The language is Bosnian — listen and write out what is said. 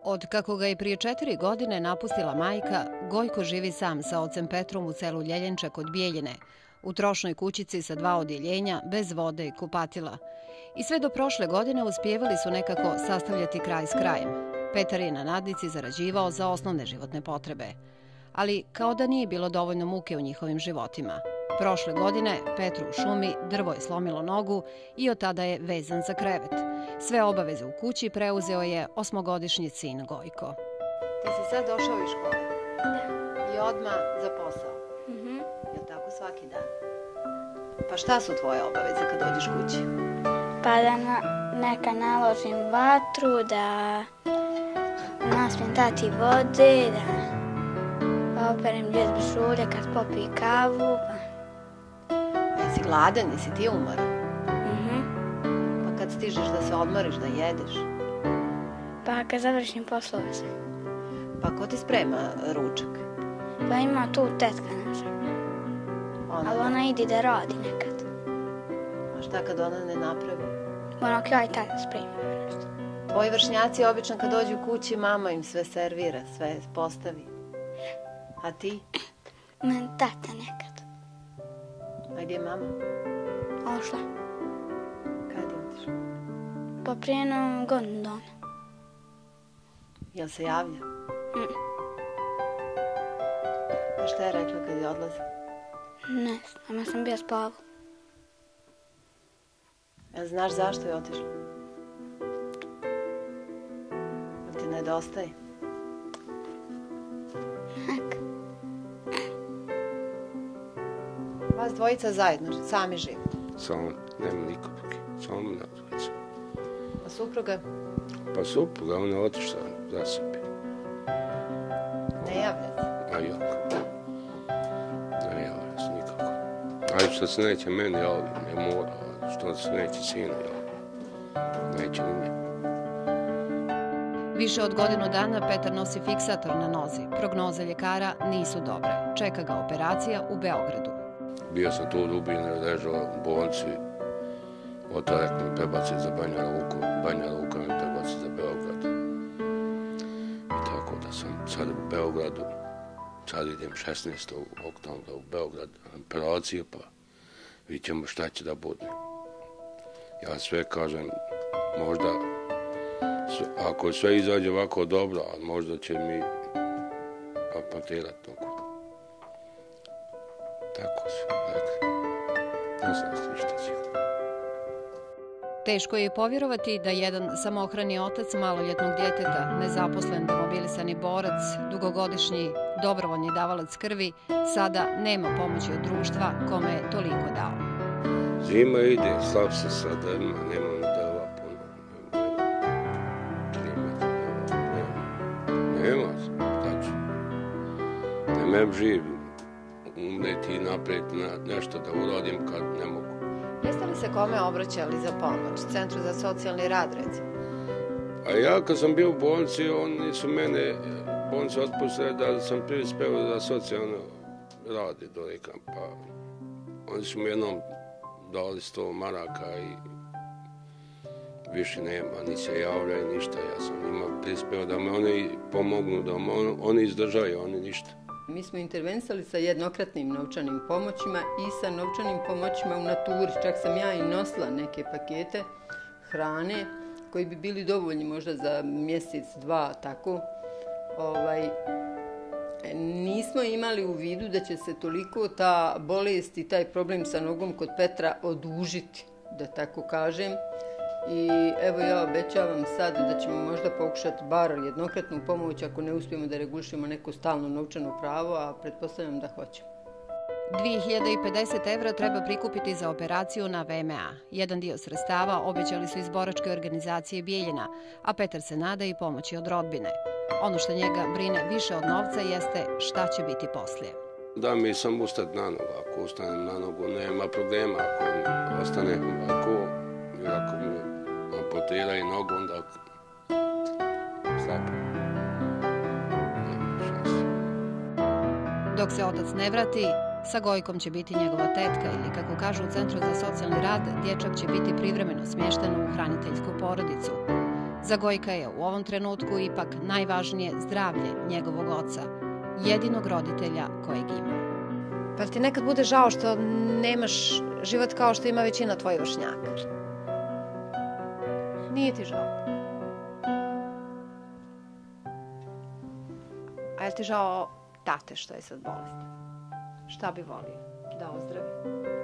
Od kako ga je prije 4 godine napustila majka, Gojko živi sam sa ocem Petrom u selu Ljeljenča kod Bijeljine, u trošnoj kućici sa 2 odjeljenja, bez vode i kupatila. I sve do prošle godine uspijevali su nekako sastavljati kraj s krajem. Petar je na nadnici zarađivao za osnovne životne potrebe. Ali kao da nije bilo dovoljno muke u njihovim životima. Prošle godine Petru u šumi drvo je slomilo nogu i od tada je vezan za krevet. Sve obaveze u kući preuzeo je 8-godišnji sin Gojko. Ti si sad došao iz škole? Da. I odmah za posao? Jel tako svaki dan? Pa šta su tvoje obaveze kad dođeš kući? Pa da neka naložim vatru, da naspijem tati vode, da operem džezbe šulje kad popije kavu. Jesi gladan, jesi ti umoran? Pa kad stižeš da se odmoriš, da jedeš? Pa kad završim poslove. Pa ko ti sprema ručak? Pa ima tu tetka naša. Ali ona ide da radi nekad. A šta kad ona ne napravi? Ono kao i tada spremim. Tvoji vršnjaci obično kad dođu kući, mama im sve servira, sve postavi. A ti? Men tata nekad. A gdje je mama? Ošla. Kad je otišla? Pa prije jednom godinu dana. Jel se javlja? A šta je rekla kad je odlazila? Ne znam, ja sam bio spavao. Jel znaš zašto je otišla? Jel ti nedostaje? Neka. Vas dvojica zajedno, sami živite? Samo, nema nikog, samo na dvojica. A supruga? Pa supruga, ona je otišla za sebe. Ne javlja se? A jako. Ne javlja se nikako. A što se neće meni javiti, ne mora. Što se neće sina javiti. Neće ni njega. Više od godinu dana Petar nosi fiksator na nozi. Prognoze ljekara nisu dobre. Čeka ga operacija u Beogradu. Bio sam tu u Dubini, ležao u bolnici. Od tada mi prebaci za Banja Luka mi prebaci za Beograd. I tako da sam sad u Beogradu. Sad idem 16. oktobra u Beograd na operaciju, pa vidjet ćemo šta će da bude. Ja sve kažem, možda, ako sve izađe ovako dobro, možda će mi amputirati nogu. Tako su rekli. Ne znam ništa sigurno. Teško je povjerovati da jedan samohrani otac maloljetnog djeteta, nezaposlen demobilisani borac, dugogodišnji dobrovoljni davalac krvi, sada nema pomoći od društva kome je toliko dao. Zima ide, slab se sad, nemam drva puno. Nema, tačno. Nemam živ umreti i napraviti nešto da uradim kad ne mogu. Jeste li se kome obraćali za pomoć? Centru za socijalni rad, recimo? A ja kad sam bio u bolnici, oni su mene bolnicu otpustili da sam prispeo za socijalno radi do rekam. Pa oni su mi jednom dali 100 maraka i više nema, ni se javljaju, ništa. Ja sam njima prispeo da me oni pomognu, da oni izdržaju, oni ništa. Mi smo intervenisali sa jednokratnim novčanim pomoćima i sa novčanim pomoćima u naturi. Čak sam ja i nosila neke pakete hrane koji bi bili dovoljni možda za mjesec, dva, tako. Nismo imali u vidu da će se toliko ta bolest i taj problem sa nogom kod Petra odužiti, da tako kažem. I evo ja obećavam sad da ćemo možda pokušati bar jednokratnu pomoć ako ne uspijemo da regulišemo neko stalno novčano pravo, a pretpostavljam da hoćemo. 2050 € treba prikupiti za operaciju na VMA. Jedan dio sredstava obećali su iz boračke organizacije Bijeljina, a Petar se nada i pomoći od rodbine. Ono što njega brine više od novca jeste šta će biti poslije. Da mi sam ustati na nogu, ako ustanem na nogu nema problema, ako ostanem ovako, ako mi amputiraju nogu, onda slabo. Nema šanse. Dok se otac ne vrati, sa Gojkom će biti njegova tetka ili, kako kažu u Centru za socijalni rad, dječak će biti privremeno smješten u hraniteljsku porodicu. Za Gojka je u ovom trenutku ipak najvažnije zdravlje njegovog oca, jedinog roditelja kojeg ima. Pa li ti nekad bude žao što nemaš život kao što ima većina tvojih vršnjaka? Nije ti žao? A je li ti žao tate što je sad bolestan? Šta bi volio? Da ozdravi?